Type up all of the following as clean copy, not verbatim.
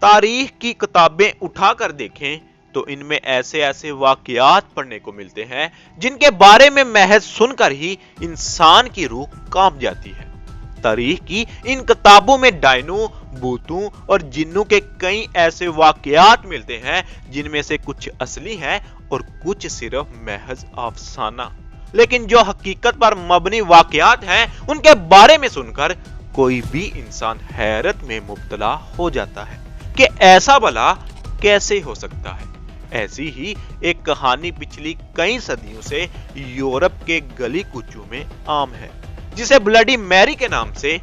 تاریخ کی کتابیں اٹھا کر دیکھیں تو ان میں ایسے ایسے واقعات پڑھنے کو ملتے ہیں جن کے بارے میں محض سن کر ہی انسان کی روح کانپ جاتی ہے۔ تاریخ کی ان کتابوں میں ڈائنوں، بھوتوں اور جنوں کے کئی ایسے واقعات ملتے ہیں جن میں سے کچھ اصلی ہیں اور کچھ صرف محض افسانہ، لیکن جو حقیقت پر مبنی واقعات ہیں ان کے بارے میں سن کر کوئی بھی انسان حیرت میں مبتلا ہو جاتا ہے کہ ایسا بھلا کیسے ہو سکتا ہے۔ ایسی ہی ایک کہانی پچھلی کئی صدیوں سے یورپ کے گلی کوچوں میں عام ہے، جسے بلڈی میری کے نام سے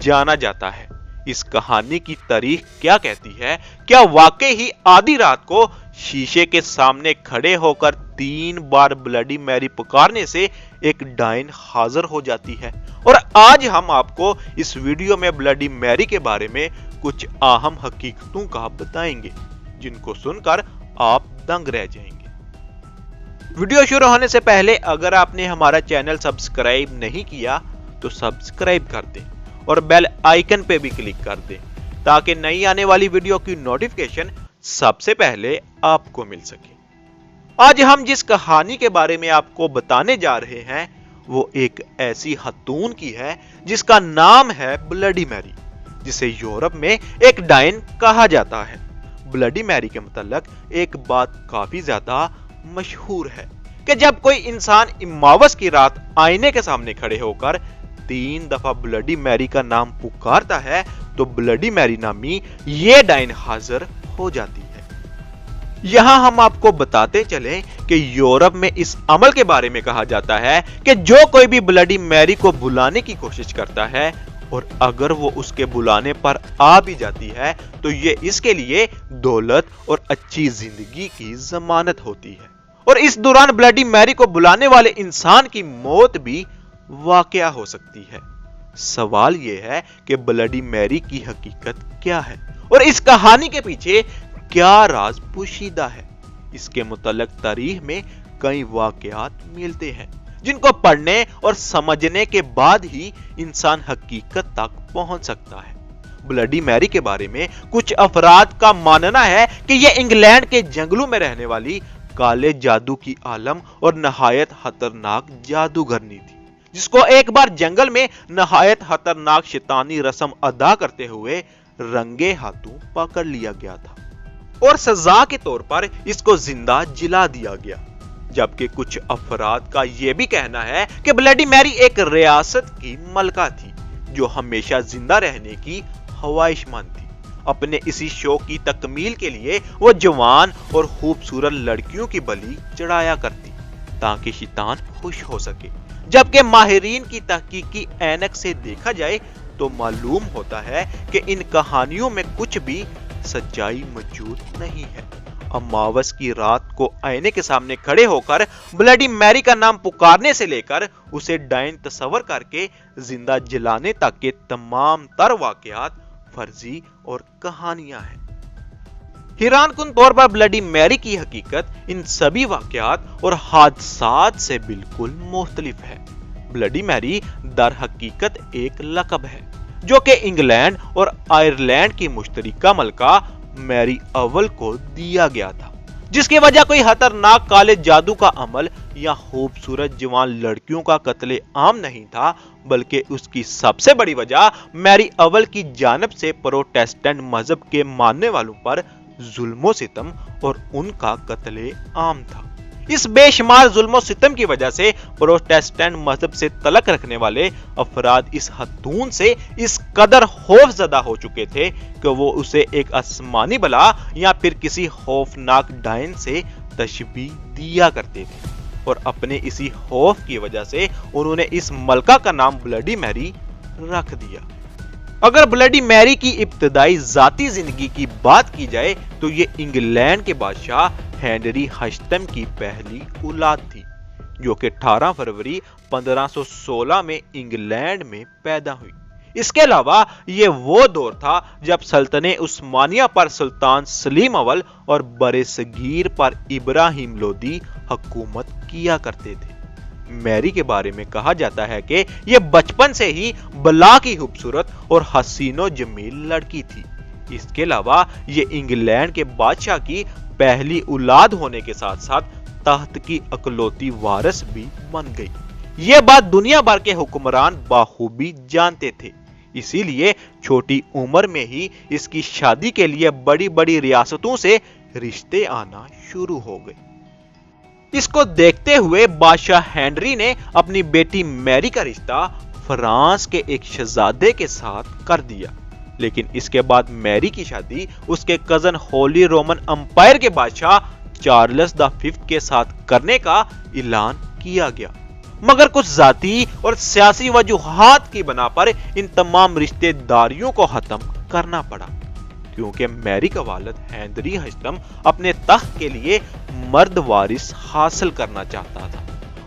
جانا جاتا ہے۔ اس کہانی کی تاریخ کیا کہتی ہے؟ کیا واقعی ہی آدھی رات کو شیشے کے سامنے کھڑے ہو کر 3 بار بلڈی میری پکارنے سے ایک ڈائن حاضر ہو جاتی ہے؟ اور آج ہم آپ کو اس ویڈیو میں بلڈی میری کے بارے میں کچھ اہم حقیقتوں کا بتائیں گے جن کو سن کر آپ دنگ رہ جائیں گے۔ ویڈیو شروع ہونے سے پہلے اگر آپ نے ہمارا چینل سبسکرائب نہیں کیا تو سبسکرائب کر دیں اور بیل آئیکن پہ بھی کلک کر دیں تاکہ نئی آنے والی ویڈیو کی نوٹیفیکیشن سب سے پہلے آپ کو مل سکے۔ آج ہم جس کہانی کے بارے میں آپ کو بتانے جا رہے ہیں وہ ایک ایسی خاتون کی ہے جس کا نام ہے بلڈی میری، جسے یورپ میں ایک ڈائن کہا جاتا ہے۔ بلڈی میری کے متعلق ایک بات کافی زیادہ مشہور ہے کہ جب کوئی انسان اماوس کی رات آئینے کے سامنے کھڑے ہو کر 3 دفعہ بلڈی میری کا نام پکارتا ہے تو بلڈی میری نامی یہ ڈائن حاضر ہو جاتی ہے۔ یہاں ہم آپ کو بتاتے چلیں کہ یورپ میں اس عمل کے بارے میں کہا جاتا ہے کہ جو کوئی بھی بلڈی میری کو بلانے کی کوشش کرتا ہے اور اگر وہ اس کے بلانے پر آ بھی جاتی ہے تو یہ اس کے لیے دولت اور اچھی زندگی کی ضمانت ہوتی ہے، اور اس دوران بلڈی میری کو بلانے والے انسان کی موت بھی واقع ہو سکتی ہے۔ سوال یہ ہے کہ بلڈی میری کی حقیقت کیا ہے اور اس کہانی کے پیچھے کیا راز پوشیدہ ہے؟ اس کے متعلق تاریخ میں کئی واقعات ملتے ہیں جن کو پڑھنے اور سمجھنے کے بعد ہی انسان حقیقت تک پہنچ سکتا ہے۔ بلڈی میری کے بارے میں کچھ افراد کا ماننا ہے کہ یہ انگلینڈ کے جنگلوں میں رہنے والی کالے جادو کی عالم اور نہایت خطرناک جادوگرنی تھی، جس کو ایک بار جنگل میں نہایت خطرناک شیطانی رسم ادا کرتے ہوئے رنگے ہاتھوں پکڑ لیا گیا تھا اور سزا کے طور پر اس کو زندہ جلا دیا گیا۔ جبکہ کچھ افراد کا یہ بھی کہنا ہے کہ بلڈی میری ایک ریاست کی ملکہ تھی جو ہمیشہ زندہ رہنے کی خواہش مند تھی۔ اپنے اسی شوق کی تکمیل کے لیے وہ جوان اور خوبصورت لڑکیوں کی بلی چڑھایا کرتی تاکہ شیطان خوش ہو سکے۔ جبکہ ماہرین کی تحقیقی اینک سے دیکھا جائے تو معلوم ہوتا ہے کہ ان کہانیوں میں کچھ بھی سچائی موجود نہیں ہے۔ اماوس کی رات کو آئینے کے سامنے کھڑے ہو کر بلڈی میری کا نام پکارنے سے لے کر اسے ڈائن تصور کر کے زندہ جلانے تک کے تمام تر واقعات فرضی اور کہانیاں ہیں۔ حیران کن طور پر بلڈی میری کی حقیقت ان سبھی واقعات اور حادثات سے بالکل مختلف ہے۔ بلڈی میری در حقیقت ایک لقب ہے جو کہ انگلینڈ اور آئرلینڈ کی مشترکہ ملکہ میری اول کو دیا گیا تھا، جس کی وجہ کوئی خطرناک کالے جادو کا عمل یا خوبصورت جوان لڑکیوں کا قتل عام نہیں تھا، بلکہ اس کی سب سے بڑی وجہ میری اول کی جانب سے پروٹیسٹنٹ مذہب کے ماننے والوں پر ظلم و ستم اور ان کا قتل عام تھا۔ اس بے شمار ظلم و ستم کی وجہ سے پروٹیسٹنٹ مذہب سے تعلق رکھنے والے افراد اس خاتون سے اس قدر خوف زدہ ہو چکے تھے کہ وہ اسے ایک آسمانی بلا یا پھر کسی خوفناک ڈائن سے تشبیہ دیا کرتے تھے، اور اپنے اسی خوف کی وجہ سے انہوں نے اس ملکہ کا نام بلڈی میری رکھ دیا۔ اگر بلڈی میری کی ابتدائی ذاتی زندگی کی بات کی جائے تو یہ انگلینڈ کے بادشاہ ہنری ہشتم کی پہلی اولاد تھی، جو کہ 18 فروری 1516 میں انگلینڈ میں پیدا ہوئی۔ اس کے علاوہ یہ وہ دور تھا جب سلطنت عثمانیہ پر سلطان سلیم اول اور برصغیر پر ابراہیم لودھی حکومت کیا کرتے تھے۔ میری کے بارے میں کہا جاتا ہے کہ یہ بچپن سے ہی بلا کی خوبصورت اور حسین و جمیل لڑکی تھی۔ اس کے علاوہ یہ انگلینڈ کے بادشاہ کی پہلی اولاد ہونے کے ساتھ ساتھ تخت کی اکلوتی وارث بھی بن گئی۔ یہ بات دنیا بھر کے حکمران بخوبی جانتے تھے، اسی لیے چھوٹی عمر میں ہی اس کی شادی کے لیے بڑی بڑی ریاستوں سے رشتے آنا شروع ہو گئے۔ اس کو دیکھتے ہوئے بادشاہ ہنری نے اپنی بیٹی میری کا رشتہ فرانس کے ایک شہزادے کے ساتھ کر دیا، لیکن اس کے بعد میری کی شادی اس کے کزن ہولی رومن امپائر کے بادشاہ چارلس دا ففتھ کے ساتھ کرنے کا اعلان کیا گیا، مگر کچھ ذاتی اور سیاسی وجوہات کی بنا پر ان تمام رشتے داریوں کو ختم کرنا پڑا، کیونکہ میری کا والد ہنری ہشتم اپنے تخت کے لیے مرد وارث حاصل کرنا چاہتا تھا۔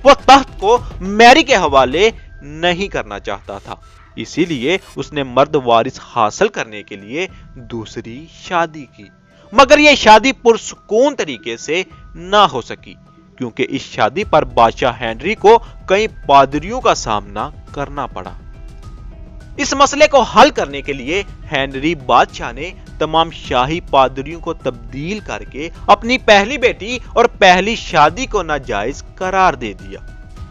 وہ تخت کو میری کے حوالے نہیں کرنا چاہتا تھا، اسی لیے اس نے مرد وارث حاصل کرنے کے لیے دوسری شادی کی، مگر یہ شادی پرسکون طریقے سے نہ ہو سکی، کیونکہ اس شادی پر بادشاہ ہنری کو کئی پادریوں کا سامنا کرنا پڑا۔ اس مسئلے کو حل کرنے کے لیے ہنری بادشاہ نے تمام شاہی پادریوں کو تبدیل کر کے اپنی پہلی بیٹی اور پہلی شادی کو ناجائز قرار دے دیا۔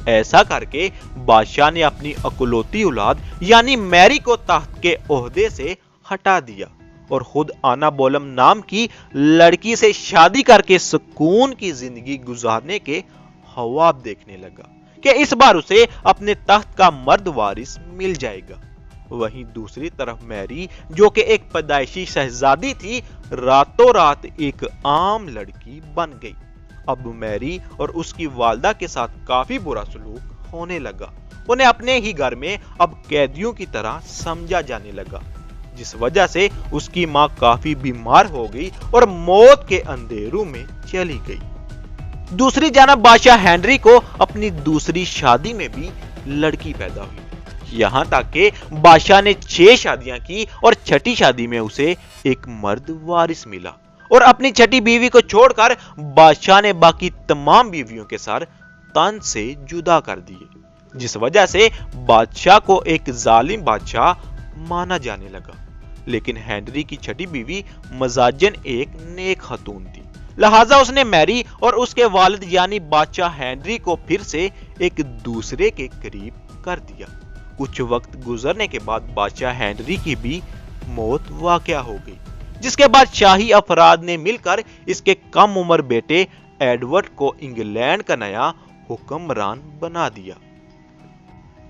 ایسا کر کے بادشاہ نے اپنی اکلوتی اولاد یعنی میری کو تخت کے عہدے سے ہٹا دیا اور خود آنا بولم نام کی لڑکی سے شادی کر کے سکون کی زندگی گزارنے کے خواب دیکھنے لگا کہ اس بار اسے اپنے تخت کا مرد وارث مل جائے گا۔ وہیں دوسری طرف میری جو کہ ایک پیدائشی شہزادی تھی، راتوں رات ایک عام لڑکی بن گئی۔ اب میری اور اس کی والدہ کے ساتھ کافی برا سلوک ہونے لگا، انہیں اپنے ہی گھر میں اب قیدیوں کی طرح سمجھا جانے لگا، جس وجہ سے اس کی ماں کافی بیمار ہو گئی اور موت کے اندھیروں میں چلی گئی۔ دوسری جانب بادشاہ ہنری کو اپنی دوسری شادی میں بھی لڑکی پیدا ہوئی، یہاں تک کہ بادشاہ نے 6 شادیاں کی اور چھٹی شادی میں اسے ایک مرد وارث ملا، اور اپنی چھٹی بیوی کو چھوڑ کر بادشاہ نے باقی تمام بیویوں کے سر تن سے جدا کر دیے، جس وجہ سے بادشاہ کو ایک ظالم بادشاہ مانا جانے لگا۔ لیکن ہنری کی چھٹی بیوی مزاجن ایک نیک خاتون تھی، لہٰذا اس نے میری اور اس کے والد یعنی بادشاہ ہنری کو پھر سے ایک دوسرے کے قریب کر دیا۔ کچھ وقت گزرنے کے بعد بادشاہ ہنری کی بھی موت واقع ہو گئی، جس کے بعد شاہی افراد نے مل کر اس کے کم عمر بیٹے ایڈورڈ کو انگلینڈ کا نیا حکمران بنا دیا۔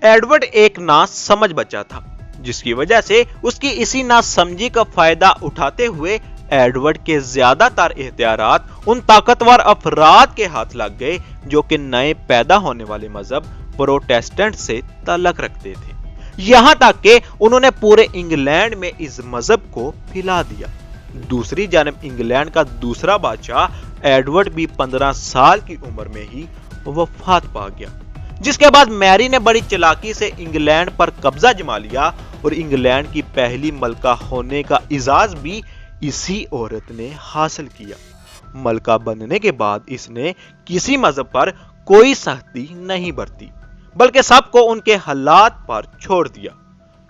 ایڈورڈ ایک نا سمجھ بچہ تھا، جس کی وجہ سے اس کی اسی نا سمجھی کا فائدہ اٹھاتے ہوئے ایڈورڈ کے زیادہ تر اختیارات ان طاقتور افراد کے ہاتھ لگ گئے جو کہ نئے پیدا ہونے والے مذہب پروٹیسٹنٹ سے تعلق رکھتے تھے، یہاں تک کہ انہوں نے پورے انگلینڈ میں اس مذہب کو پھیلا دیا۔ دوسری جانب انگلینڈ کا دوسرا بادشاہ ایڈورڈ بھی 15 سال کی عمر میں ہی وفات پا گیا، جس کے بعد میری نے بڑی چلاکی سے انگلینڈ پر قبضہ جما لیا اور انگلینڈ کی پہلی ملکہ ہونے کا اعزاز بھی اسی عورت نے حاصل کیا۔ ملکہ بننے کے بعد اس نے کسی مذہب پر کوئی سختی نہیں برتی، بلکہ سب کو ان کے حالات پر چھوڑ دیا۔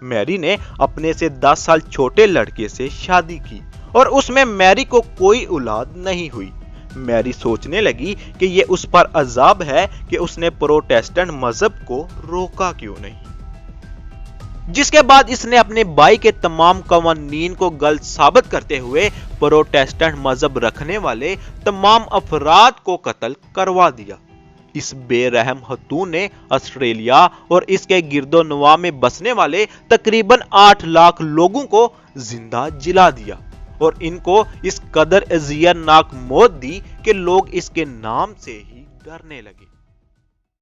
میری نے اپنے سے 10 سال چھوٹے لڑکے سے شادی کی اور اس میں میری کو کوئی اولاد نہیں ہوئی۔ میری سوچنے لگی کہ یہ اس پر عذاب ہے کہ اس نے پروٹیسٹنٹ مذہب کو روکا کیوں نہیں، جس کے بعد اس نے اپنے بھائی کے تمام قوانین کو غلط ثابت کرتے ہوئے پروٹیسٹنٹ مذہب رکھنے والے تمام افراد کو قتل کروا دیا۔ اس بے رحم خاتون نے آسٹریلیا اور اس کے گرد و نواح میں بسنے والے تقریباً 8 لاکھ لوگوں کو زندہ جلا دیا اور ان کو اس قدر اذیت ناک موت دی کہ لوگ اس کے نام سے ہی ڈرنے لگے۔